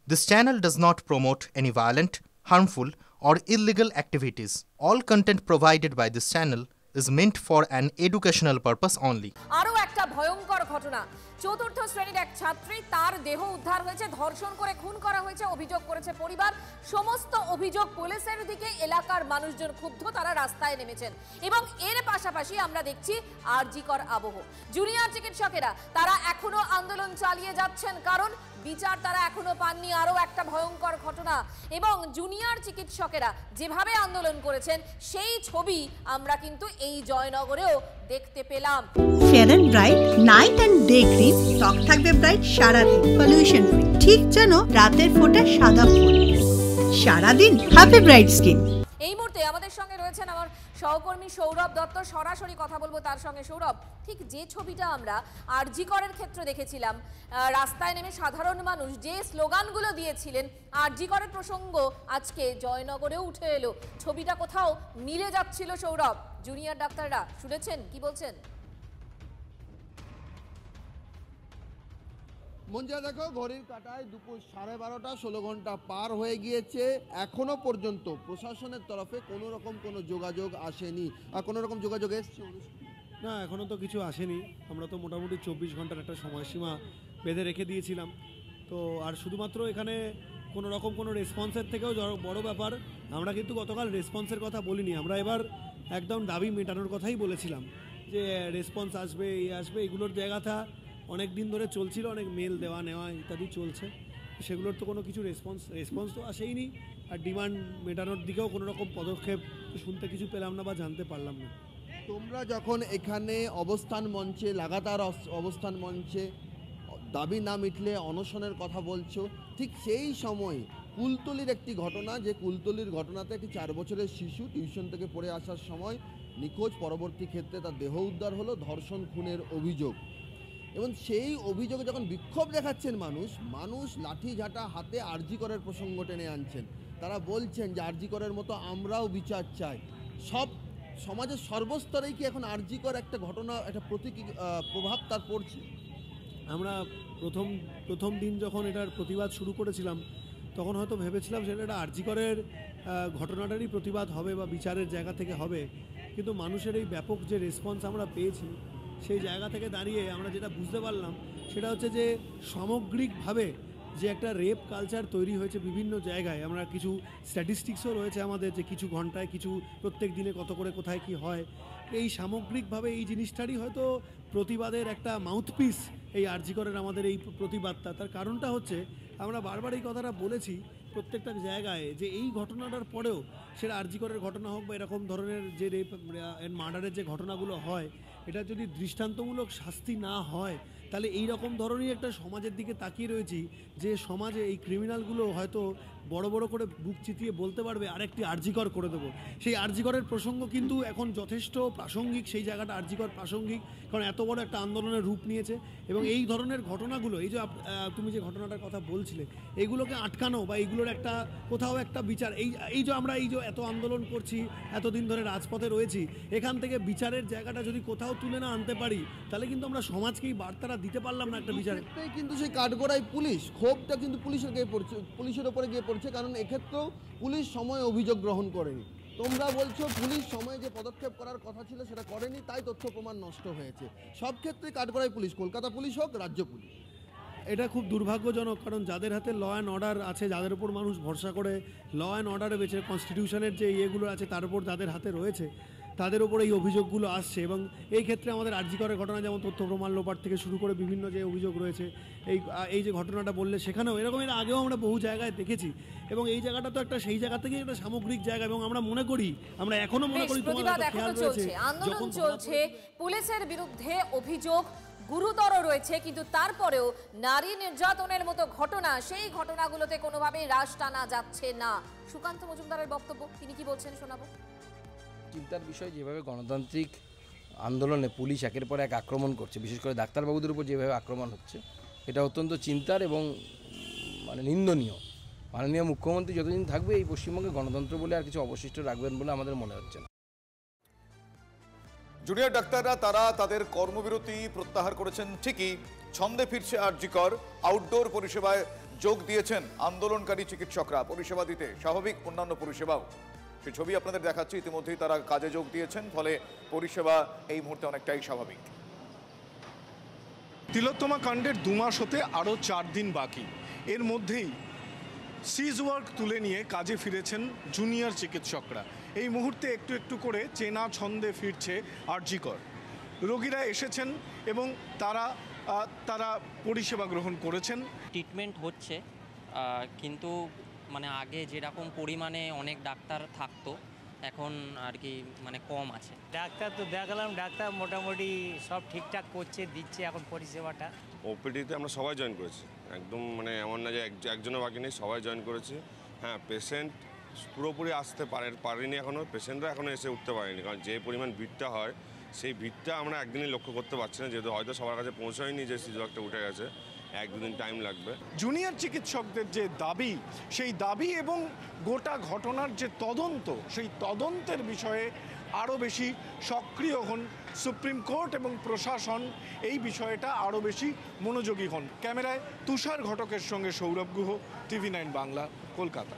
This channel does not promote any violent, harmful, or illegal activities. All content provided by this channel is meant for an educational purpose only. আরও একটা ভয়ঙ্কর ঘটনা, চতুর্থ শ্রেণীর এক ছাত্রী, তার দেহ উদ্ধার হয়েছে, ধর্ষণ করে খুন করা হয়েছে, অভিযোগ করেছে পরিবার। সমস্ত অভিযোগ পুলিশের দিকে, এলাকার মানুষজন ক্ষুব্ধ, তারা রাস্তায় নেমেছেন। এবং এর পাশাপাশি আমরা দেখছি আরজিকর আবহ। জুনিয়র চিকিৎসকেরা তারা এখনো আন্দোলন চালিয়ে যাচ্ছেন, কারণ বিচার তারা এখনো পাননি। আরও একটা ভয়ঙ্কর ঘটনা, এবং জুনিয়র চিকিৎসকেরা যেভাবে আন্দোলন করেছেন সেই ছবি আমরা কিন্তু এই জয়নগরেও দেখতে পেলাম। Fair and bright night and day cream, ত্বক থাকবে ব্রাইট সারাদিন, পলিউশন ফ্রি, ঠিক যেন রাতের ফোঁটা সাদা ফুল। সারাদিন হ্যাপি ব্রাইট স্কিন। এই মুহূর্তে আমাদের সঙ্গে রয়েছেন আমার সহকর্মী সৌরভ দত্ত, সরাসরি কথা বলবো তার সঙ্গে। সৌরভ, ঠিক যে ছবিটা আমরা আরজিকরের ক্ষেত্রে দেখেছিলাম, রাস্তায় নেমে সাধারণ মানুষ যে স্লোগানগুলো দিয়েছিলেন, আরজিকরের প্রসঙ্গ আজকে জয়নগরেও উঠে এলো। ছবিটা কোথাও মিলে যাচ্ছিল সৌরভ। জুনিয়র ডাক্তাররা শুনেছেন কি বলছেন? মঞ্জা, দেখো ঘড়ির কাঁটায় দুপুর 12:30, 16 ঘন্টা পার হয়ে গিয়েছে। এখনো পর্যন্ত প্রশাসনের তরফে কোনো রকম কোনো যোগাযোগ আসেনি। আর কোনো রকম যোগাযোগ এসছে না, এখনও তো কিছু আসেনি। আমরা তো মোটামুটি 24 ঘন্টার একটা সময়সীমা বেঁধে রেখে দিয়েছিলাম। তো আর শুধুমাত্র এখানে কোনো রকম কোনো রেসপন্সের থেকেও বড় ব্যাপার, আমরা কিন্তু গতকাল রেসপন্সের কথা বলিনি। আমরা এবার একদম দাবি মেটানোর কথাই বলেছিলাম যে রেসপন্স আসবে, এই আসবে, এগুলোর জায়গাটা অনেক দিন ধরে চলছিল, অনেক মেল দেওয়া নেওয়া ইত্যাদি চলছে। সেগুলোর তো কোনো কিছু রেসপন্স তো আসেইনি। আর ডিমান্ড মেটানোর দিকেও কোনো রকম পদক্ষেপ শুনতে কিছু পেলাম না বা জানতে পারলাম না। তোমরা যখন এখানে অবস্থান মঞ্চে, লাগাতার অবস্থান মঞ্চে দাবি না মিটলে অনশনের কথা বলছো, ঠিক সেই সময় কুলতলির একটি ঘটনা, যে কুলতলির ঘটনাতে একটি 4 বছরের শিশু টিউশন থেকে পড়ে আসার সময় নিখোঁজ, পরবর্তী ক্ষেত্রে তার দেহ উদ্ধার হলো, ধর্ষণ খুনের অভিযোগ। এবং সেই অভিযোগে যখন বিক্ষোভ দেখাচ্ছেন মানুষ লাঠিঝাঁটা হাতে আরজিকরের প্রসঙ্গ টেনে আনছেন। তারা বলছেন যে আরজিকরের মতো আমরাও বিচার চাই। সব সমাজের সর্বস্তরেই কি এখন আরজিকর একটা ঘটনা, একটা প্রতীকী প্রভাব তার পড়ছে? আমরা প্রথম দিন যখন এটার প্রতিবাদ শুরু করেছিলাম, তখন হয়তো ভেবেছিলাম সেটা একটা আরজিকরের ঘটনাটারই প্রতিবাদ হবে বা বিচারের জায়গা থেকে হবে। কিন্তু মানুষের এই ব্যাপক যে রেসপন্স আমরা পেয়েছি, সেই জায়গা থেকে দাঁড়িয়ে আমরা যেটা বুঝতে পারলাম সেটা হচ্ছে যে সামগ্রিকভাবে যে একটা রেপ কালচার তৈরি হয়েছে বিভিন্ন জায়গায়। আমরা কিছু স্ট্যাটিস্টিক্সও রয়েছে আমাদের, যে কিছু ঘন্টায়, কিছু প্রত্যেক দিনে কত করে কোথায় কি হয়। এই সামগ্রিকভাবে এই জিনিসটারই হয়তো প্রতিবাদের একটা মাউথপিস এই আরজিকরের আমাদের এই প্রতিবাদটা। তার কারণটা হচ্ছে আমরা বারবার এই কথাটা বলেছি প্রত্যেকটা জায়গায়, যে এই ঘটনাটার পরেও, সেটা আরজিকরের ঘটনা হোক বা এরকম ধরনের যে রেপ মার্ডারের যে ঘটনাগুলো হয়, এটা যদি দৃষ্টান্তমূলক শাস্তি না হয়, তাহলে এই রকম ধরনের একটা সমাজের দিকে তাকিয়ে রয়েছি, যে সমাজে এই ক্রিমিনালগুলো হয়তো বড় বড় করে বুক চিতিয়ে বলতে পারবে আরেকটি আরজিকর করে দেবো। সেই আরজিকরের প্রসঙ্গ কিন্তু এখন যথেষ্ট প্রাসঙ্গিক, সেই জায়গাটা আরজিকর প্রাসঙ্গিক, কারণ এত বড় একটা আন্দোলনের রূপ নিয়েছে। এবং এই ধরনের ঘটনাগুলো, এই যে তুমি যে ঘটনাটার কথা বলছিলে, এইগুলোকে আটকানো বা এইগুলোর একটা কোথাও একটা বিচার, এই যে আমরা এই যে এত আন্দোলন করছি, এতদিন ধরে রাজপথে রয়েছি, এখান থেকে বিচারের জায়গাটা যদি কোথাও তুলে না আনতে পারি, তাহলে কিন্তু আমরা সমাজকে এই বার্তাটা দিতে পারলাম না একটা বিচারে। কিন্তু সেই কাঠগড়ায় পুলিশ, ক্ষোভটা কিন্তু পুলিশের ওপরে গিয়ে পড়ছে, কারণ এক্ষেত্রেও পুলিশ সময় অভিযোগ গ্রহণ করেনি। তোমরা বলছো পুলিশ সময় যে পদক্ষেপ করার কথা ছিল সেটা করেনি, তাই তথ্য প্রমাণ নষ্ট হয়েছে। সব ক্ষেত্রে কাঠগড়ায় পুলিশ, কলকাতা পুলিশ হোক, রাজ্য পুলিশ। এটা খুব দুর্ভাগ্যজনক, কারণ যাদের হাতে ল অ্যান্ড অর্ডার আছে, যাদের উপর মানুষ ভরসা করে ল অ্যান্ড অর্ডারে বেছে, কনস্টিটিউশনের যে ইয়েগুলো আছে তার উপর যাদের হাতে রয়েছে, তাদের উপর এই অভিযোগগুলো আসছে। এবং এই ক্ষেত্রে আমাদের আরজিকরের ঘটনা, যেমন তথ্য প্রমাণ লোপাট থেকে শুরু করে বিভিন্ন যে অভিযোগ রয়েছে, এই যে ঘটনাটা বললে, সেখানেও এরকম এর আগেও আমরা বহু জায়গায় দেখেছি। এবং এই জায়গাটা তো একটা সেই জায়গা থেকেই একটা সামগ্রিক জায়গা। এবং আমরা মনে করি, আমরা এখনো মনে করি, প্রতিবাদ এখনো চলছে, আন্দোলন চলছে, পুলিশের বিরুদ্ধে অভিযোগ গুরুতর রয়েছে, কিন্তু তারপরেও নারী নির্যাতনের মতো ঘটনা, সেই ঘটনাগুলোতে কোনোভাবেই রাশ টানা যাচ্ছে না। সুকান্ত মজুমদারের বক্তব্য, তিনি কি বলছেন শোনাবো। চিন্তার বিষয়, যেভাবে গণতান্ত্রিক আন্দোলনে পুলিশ একের পর এক আক্রমণ করছে, বিশেষ করে ডাক্তারবাবুদের উপর যেভাবে আক্রমণ হচ্ছে, এটা অত্যন্ত চিন্তার এবং নিন্দনীয়। মাননীয় মুখ্যমন্ত্রী যতদিন থাকবে এই পশ্চিমবঙ্গে গণতন্ত্র বলে আর কিছু অবশিষ্ট রাখবেন বলে আমাদের মনে হচ্ছে না। জুনিয়র ডাক্তাররা তারা তাদের কর্মবিরতি প্রত্যাহার করেছেন ঠিকই, ছন্দে ফিরছে আরজিকর। আউটডোর পরিষেবায় যোগ দিয়েছেন আন্দোলনকারী চিকিৎসকরা পরিষেবা দিতে, স্বাভাবিক অন্যান্য পরিষেবাও। সেই ছবি আপনাদের দেখাচ্ছি, ইতিমধ্যেই তারা কাজে যোগ দিয়েছেন, ফলে পরিষেবা এই মুহূর্তে অনেকটাই স্বাভাবিক। তিলোত্তমা কাণ্ডের 2 মাস হতে আরও 4 দিন বাকি। এর মধ্যেই সিজ ওয়ার্ক তুলে নিয়ে কাজে ফিরেছেন জুনিয়র চিকিৎসকরা। এই মুহূর্তে একটু একটু করে চেনা ছন্দে ফিরছে আরজি কর। রোগীরা এসেছেন এবং তারা পরিষেবা গ্রহণ করেছেন। ট্রিটমেন্ট হচ্ছে, কিন্তু মানে আগে যেরকম পরিমাণে অনেক ডাক্তার থাকতো এখন আর কি মানে কম আছে। ডাক্তার তো দেখালাম, ডাক্তার মোটামুটি সব ঠিকঠাক করছে, দিচ্ছে এখন পরিষেবাটা। ওপিডিতে আমরা সবাই জয়েন করেছি, একদম মানে এমন না যে একজনও বাকি নেই, সবাই জয়েন করেছি। হ্যাঁ, পেশেন্ট পুরোপুরি আসতে পারেনি এখনও, পেশেন্টরা এখনও এসে উঠতে পারেনি, কারণ যে পরিমাণ ভিড়টা হয় সেই ভিড়টা আমরা একদিনই লক্ষ্য করতে পারছি না, যেহেতু হয়তো সবার কাছে পৌঁছায়নি যে সিজওয়ার্কটা উঠে গেছে, 1-2 দিন টাইম লাগবে। জুনিয়র চিকিৎসকদের যে দাবি, সেই দাবি এবং গোটা ঘটনার যে তদন্ত, সেই তদন্তের বিষয়ে আরও বেশি সক্রিয় হন সুপ্রিম কোর্ট এবং প্রশাসন, এই বিষয়টা আরও বেশি মনোযোগী হন। ক্যামেরায় তুষার ঘটকের সঙ্গে সৌরভ গুহ, TV9 বাংলা, কলকাতা।